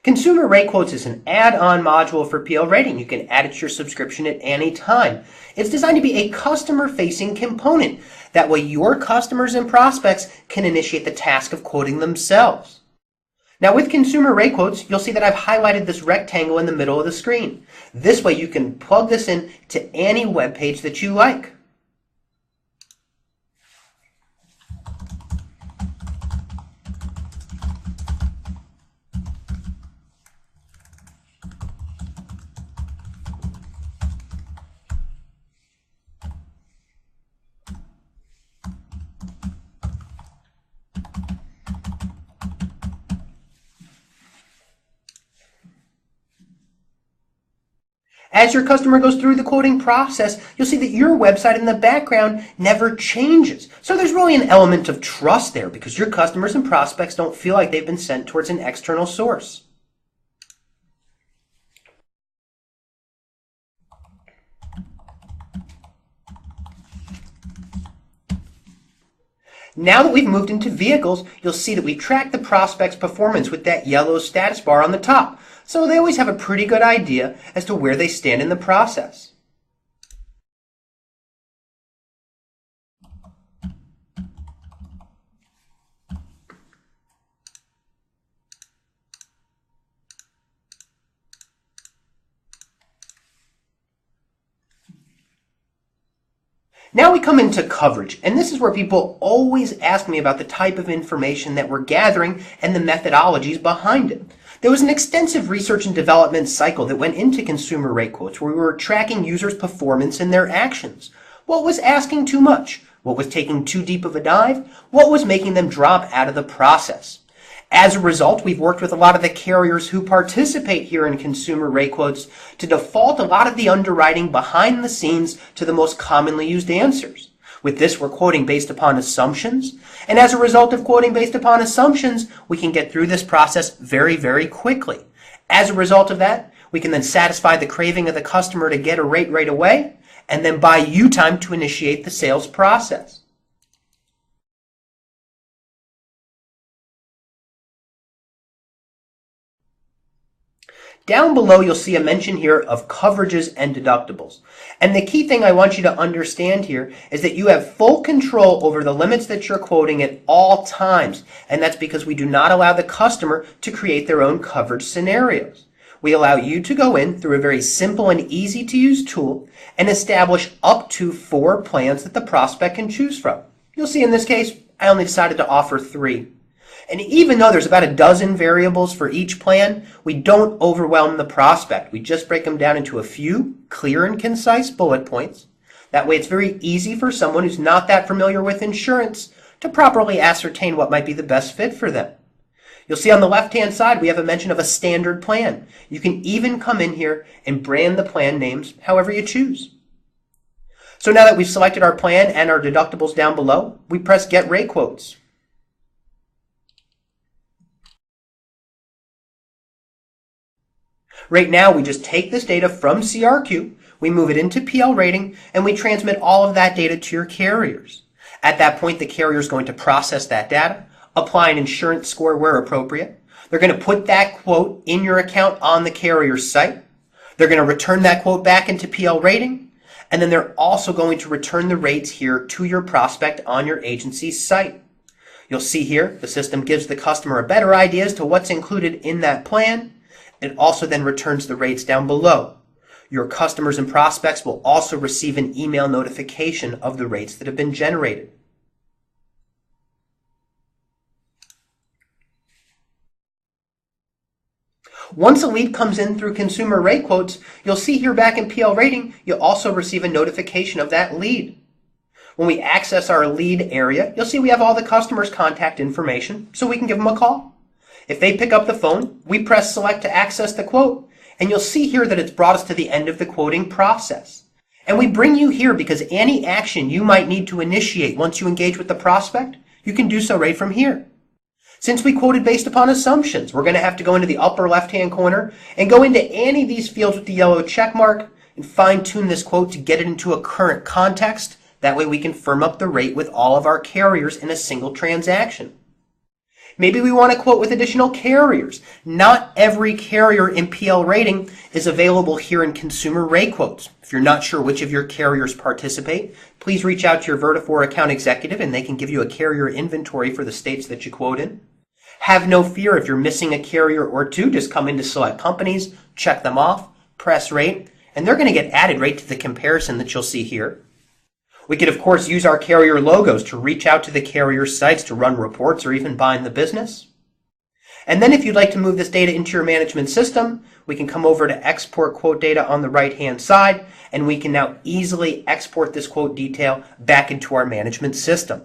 Consumer Rate Quotes is an add-on module for PL Rating. You can add it to your subscription at any time. It's designed to be a customer-facing component. That way your customers and prospects can initiate the task of quoting themselves. Now with Consumer Rate Quotes, you'll see that I've highlighted this rectangle in the middle of the screen. This way you can plug this in to any web page that you like. As your customer goes through the quoting process, you'll see that your website in the background never changes. So there's really an element of trust there because your customers and prospects don't feel like they've been sent towards an external source. Now that we've moved into vehicles, you'll see that we track the prospect's performance with that yellow status bar on the top. So they always have a pretty good idea as to where they stand in the process. Now we come into coverage, and this is where people always ask me about the type of information that we're gathering and the methodologies behind it. There was an extensive research and development cycle that went into Consumer Rate Quotes where we were tracking users' performance and their actions. What was asking too much? What was taking too deep of a dive? What was making them drop out of the process? As a result, we've worked with a lot of the carriers who participate here in Consumer Rate Quotes to default a lot of the underwriting behind the scenes to the most commonly used answers. With this, we're quoting based upon assumptions, and as a result of quoting based upon assumptions, we can get through this process very, very quickly. As a result of that, we can then satisfy the craving of the customer to get a rate right away, and then buy you time to initiate the sales process. Down below, you'll see a mention here of coverages and deductibles. And the key thing I want you to understand here is that you have full control over the limits that you're quoting at all times. And that's because we do not allow the customer to create their own coverage scenarios. We allow you to go in through a very simple and easy to use tool and establish up to 4 plans that the prospect can choose from. You'll see in this case, I only decided to offer 3. And even though there's about a dozen variables for each plan, we don't overwhelm the prospect. We just break them down into a few clear and concise bullet points. That way it's very easy for someone who's not that familiar with insurance to properly ascertain what might be the best fit for them. You'll see on the left-hand side we have a mention of a standard plan. You can even come in here and brand the plan names however you choose. So now that we've selected our plan and our deductibles down below, we press Get Rate Quotes. Right now, we just take this data from CRQ, we move it into PL Rating, and we transmit all of that data to your carriers. At that point, the carrier is going to process that data, apply an insurance score where appropriate. They're going to put that quote in your account on the carrier's site. They're going to return that quote back into PL Rating, and then they're also going to return the rates here to your prospect on your agency's site. You'll see here, the system gives the customer a better idea as to what's included in that plan. It also then returns the rates down below. Your customers and prospects will also receive an email notification of the rates that have been generated. Once a lead comes in through Consumer Rate Quotes, you'll see here back in PL Rating, you'll also receive a notification of that lead. When we access our lead area, you'll see we have all the customer's contact information, so we can give them a call. If they pick up the phone, we press select to access the quote, and you'll see here that it's brought us to the end of the quoting process. And we bring you here because any action you might need to initiate once you engage with the prospect, you can do so right from here. Since we quoted based upon assumptions, we're going to have to go into the upper left-hand corner and go into any of these fields with the yellow check mark and fine-tune this quote to get it into a current context. That way we can firm up the rate with all of our carriers in a single transaction. Maybe we want to quote with additional carriers. Not every carrier in PL rating is available here in consumer rate quotes. If you're not sure which of your carriers participate, please reach out to your Vertafore account executive and they can give you a carrier inventory for the states that you quote in. Have no fear if you're missing a carrier or two. Just come into select companies, check them off, press rate, and they're going to get added right to the comparison that you'll see here. We could, of course, use our carrier logos to reach out to the carrier sites to run reports or even bind the business. And then if you'd like to move this data into your management system, we can come over to export quote data on the right-hand side, and we can now easily export this quote detail back into our management system.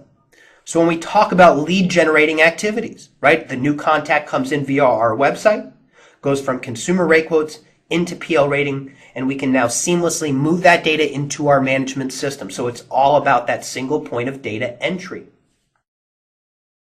So when we talk about lead generating activities, right, the new contact comes in via our website, goes from consumer rate quotes into PL rating, and we can now seamlessly move that data into our management system. So it's all about that single point of data entry.